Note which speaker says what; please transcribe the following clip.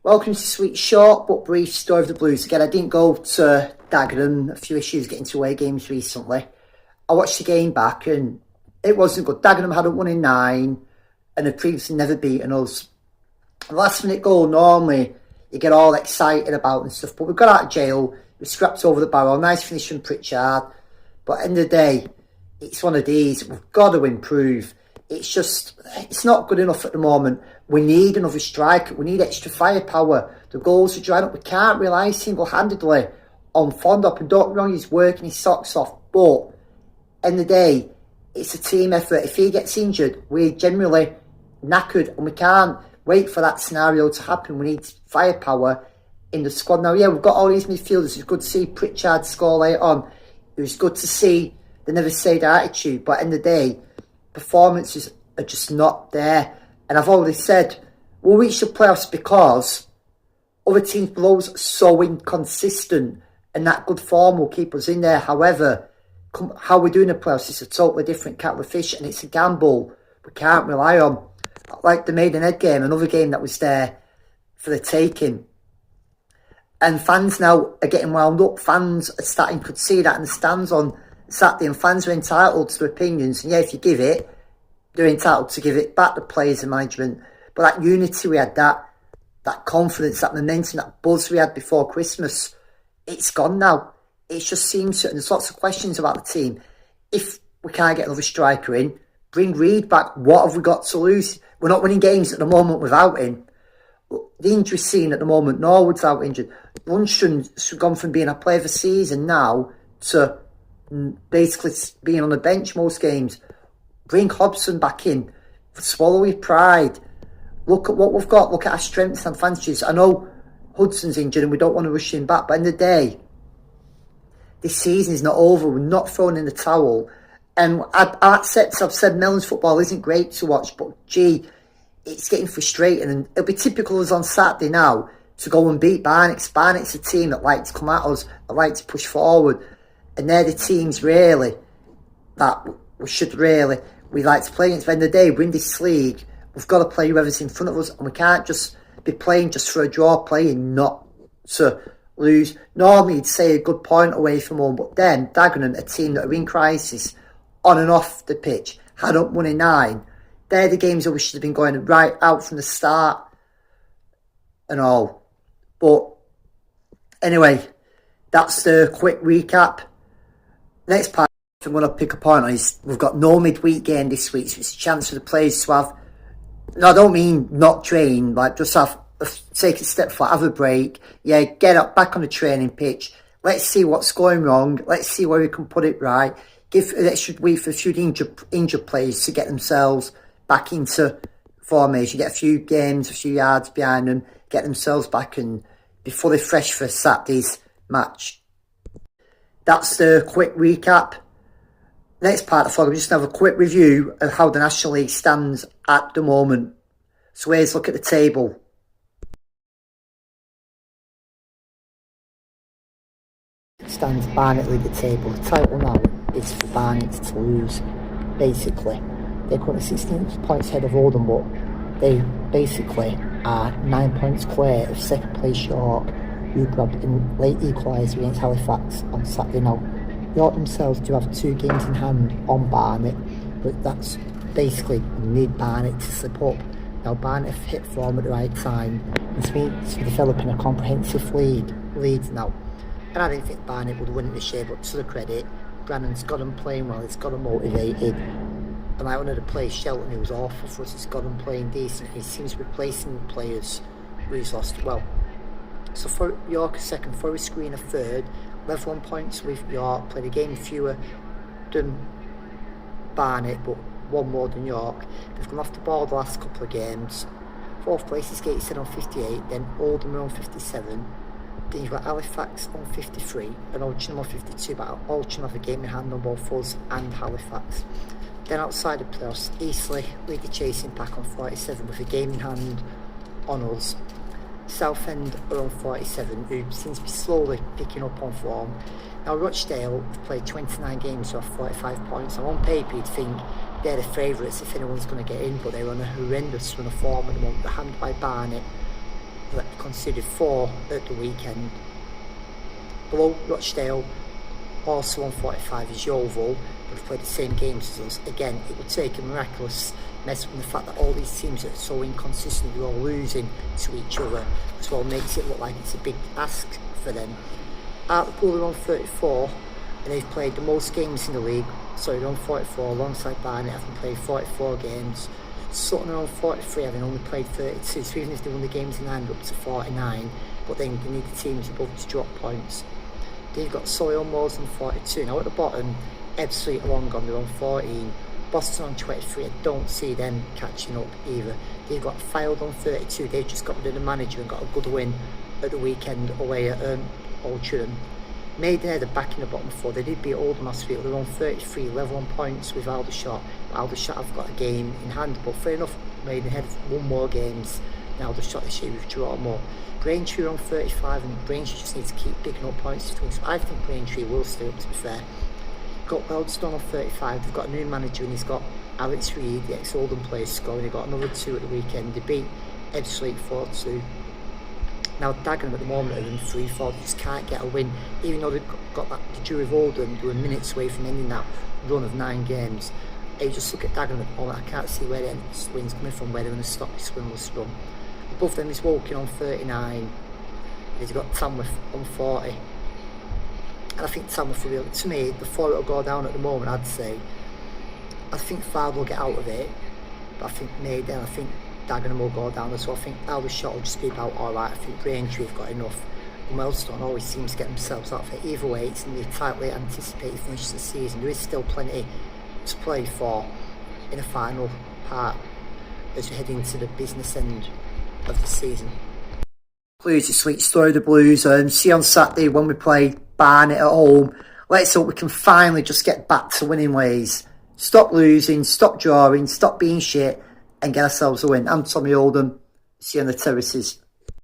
Speaker 1: Welcome to Sweet Short but Brief Story of the Blues. Again, I didn't go to Dagenham. A few issues getting to away games recently. I watched the game back and it wasn't good. Dagenham hadn't won in 9 and had previously never beaten us. The last minute goal, normally you get all excited about and stuff, but we got out of jail. We scrapped over the barrel. Nice finish from Pritchard. But at the end of the day, it's one of these. We've got to improve. It's not good enough at the moment. We need another striker. We need extra firepower. The goals are drying up. We can't rely single-handedly on Fondop. And don't get me wrong, he's working his socks off. But at the end of the day, it's a team effort. If he gets injured, we're generally knackered and we can't wait for that scenario to happen. We need firepower in the squad. Now, yeah, we've got all these midfielders. It's good to see Pritchard score late on. It was good to see the never say their attitude. But at the end of the day, performances are just not there. And I've already said, we'll reach the playoffs because other teams below us are so inconsistent and that good form will keep us in there. However, how we're doing the playoffs is a totally different kettle of fish and it's a gamble we can't rely on. Like the Maidenhead game, another game that was there for the taking. And fans now are getting wound up. Fans are starting, could see that in the stands on Saturday, and fans are entitled to their opinions. And yeah, if you give it, they're entitled to give it back to players and management. But that unity we had, that confidence, that momentum, that buzz we had before Christmas, it's gone now. It just seems to, and there's lots of questions about the team. If we can't get another striker in, bring Reid back. What have we got to lose? We're not winning games at the moment without him. The injury scene at the moment, Norwood's out injured. Lundstrom's gone from being a player of the season now to basically being on the bench most games. Bring Hobson back in. Swallow with pride. Look at what we've got. Look at our strengths and advantages. I know Hudson's injured and we don't want to rush him back, but in the day, this season is not over. We're not throwing in the towel. And I've said Mellon's football isn't great to watch, but gee, it's getting frustrating. And it'll be typical of us on Saturday now to go and beat Barnet. Barnet's a team that like to come at us, that like to push forward. And they're the teams really that we like to play against. At the end of the day, we're in this league. We've got to play whoever's in front of us. And we can't just be playing just for a draw, playing not to lose. Normally you'd say a good point away from home. But then Dagenham, a team that are in crisis, on and off the pitch, hadn't won in 9. They're the games I wish should have been going right out from the start and all. But anyway, that's the quick recap. Next part I'm going to pick a point on is we've got no midweek game this week, so it's a chance for the players to have, no, I don't mean not train, like just take a step forward, have a break, yeah, get up back on the training pitch, let's see what's going wrong, let's see where we can put it right. Give an extra week for a few injured players to get themselves back into formation, get a few games, a few yards behind them, get themselves back and be fully fresh for Saturday's match. That's the quick recap. Next part of the vlog, I'm just going to have a quick review of how the National League stands at the moment. So here's a look at the table. Stands Barnet lead the table. The title now is for Barnet to lose, basically. They're currently 16 points ahead of Oldham, but they basically are 9 points clear of second place York, who grabbed in late equaliser against Halifax on Saturday. Now, York themselves do have 2 games in hand on Barnet, but that's basically need Barnet to slip up. Now, Barnet have hit form at the right time and seems to be developing a comprehensive lead now. And I didn't think Barnet would win it this year, but to the credit, Brannan's got them playing well, he's got them motivated. And like one of the players, Shelton, who was awful for us, he's got them playing decent. He seems to be replacing players who he's lost well. So for York a second, Forest Green a third, level on points with York, played a game fewer than Barnet, but one more than York. They've gone off the ball the last couple of games. Fourth place is Gateshead on 58, then Oldham on 57. Then you've got Halifax on 53 and Oldham on 52, but Oldham have a game in hand on both us and Halifax. Then outside the playoffs, Eastleigh lead the chasing pack on 47 with a game in hand on us. Southend are on 47, who seems to be slowly picking up on form. Now Rochdale have played 29 games, so have 45 points. Now on paper you'd think they're the favourites if anyone's going to get in, but they're on a horrendous run of form at the moment. They're handled by Barnet conceded 4 at the weekend. Below Rochdale, also on 45 is Yeovil, but have played the same games as us. Again, it would take a miraculous mess from the fact that all these teams are so inconsistent, they're all losing to each other, as well makes it look like it's a big ask for them. Hartlepool are on 34, and they've played the most games in the league, so they're on 44 alongside Barnet, having played 44 games. Sutton are on 43, having only played 32, so even if they won the games in hand up to 49, but then they need the teams above to drop points. They've got Solihull Moors on 42. Now at the bottom, Ebbsfleet are long gone, they're on 14. Boston on 23, I don't see them catching up either. They've got Fylde on 32, they've just got rid of the manager and got a good win at the weekend away at Oldham. Maidenhead are back in the bottom 4. They did beat Oldham last week. They're on 33, level on points with Aldershot. Aldershot have got a game in hand, but fair enough, Maidenhead have won more games than Aldershot this year. We've drawn more. Braintree are on 35, and Braintree just needs to keep picking up points between. So I think Braintree will stay up, to be fair. Got Weldstone on 35. They've got a new manager, and he's got Alex Reid, the ex-Oldham player, scoring. They got another 2 at the weekend. They beat Ebbsfleet 4-2. Now Dagenham at the moment are in 3-4, they just can't get a win. Even though they've got that the Drew of Oldham, they were minutes away from ending that run of 9 games. You just look at Dagenham at the moment, I can't see where the win's coming from, where they're going to stop this winless run. Above them is Woking on 39, they've got Tamworth on 40. And I think Tamworth will be, to me, before it'll go down at the moment, I'd say, I think Fylde will get out of it, but I think Maiden, I think Dagenham will go down as well. I think Aldershot will just be about alright. I think Braintree have got enough. And Weldstone always seems to get themselves out of it. Either way, it's in the tightly anticipated finish of the season. There is still plenty to play for in the final part as we head into the business end of the season. Blues, a sweet story of the Blues. See you on Saturday when we play Barnet at home. Let's hope we can finally just get back to winning ways. Stop losing, stop drawing, stop being shit, and get ourselves a win. I'm Tommy Oldham. See you on the terraces.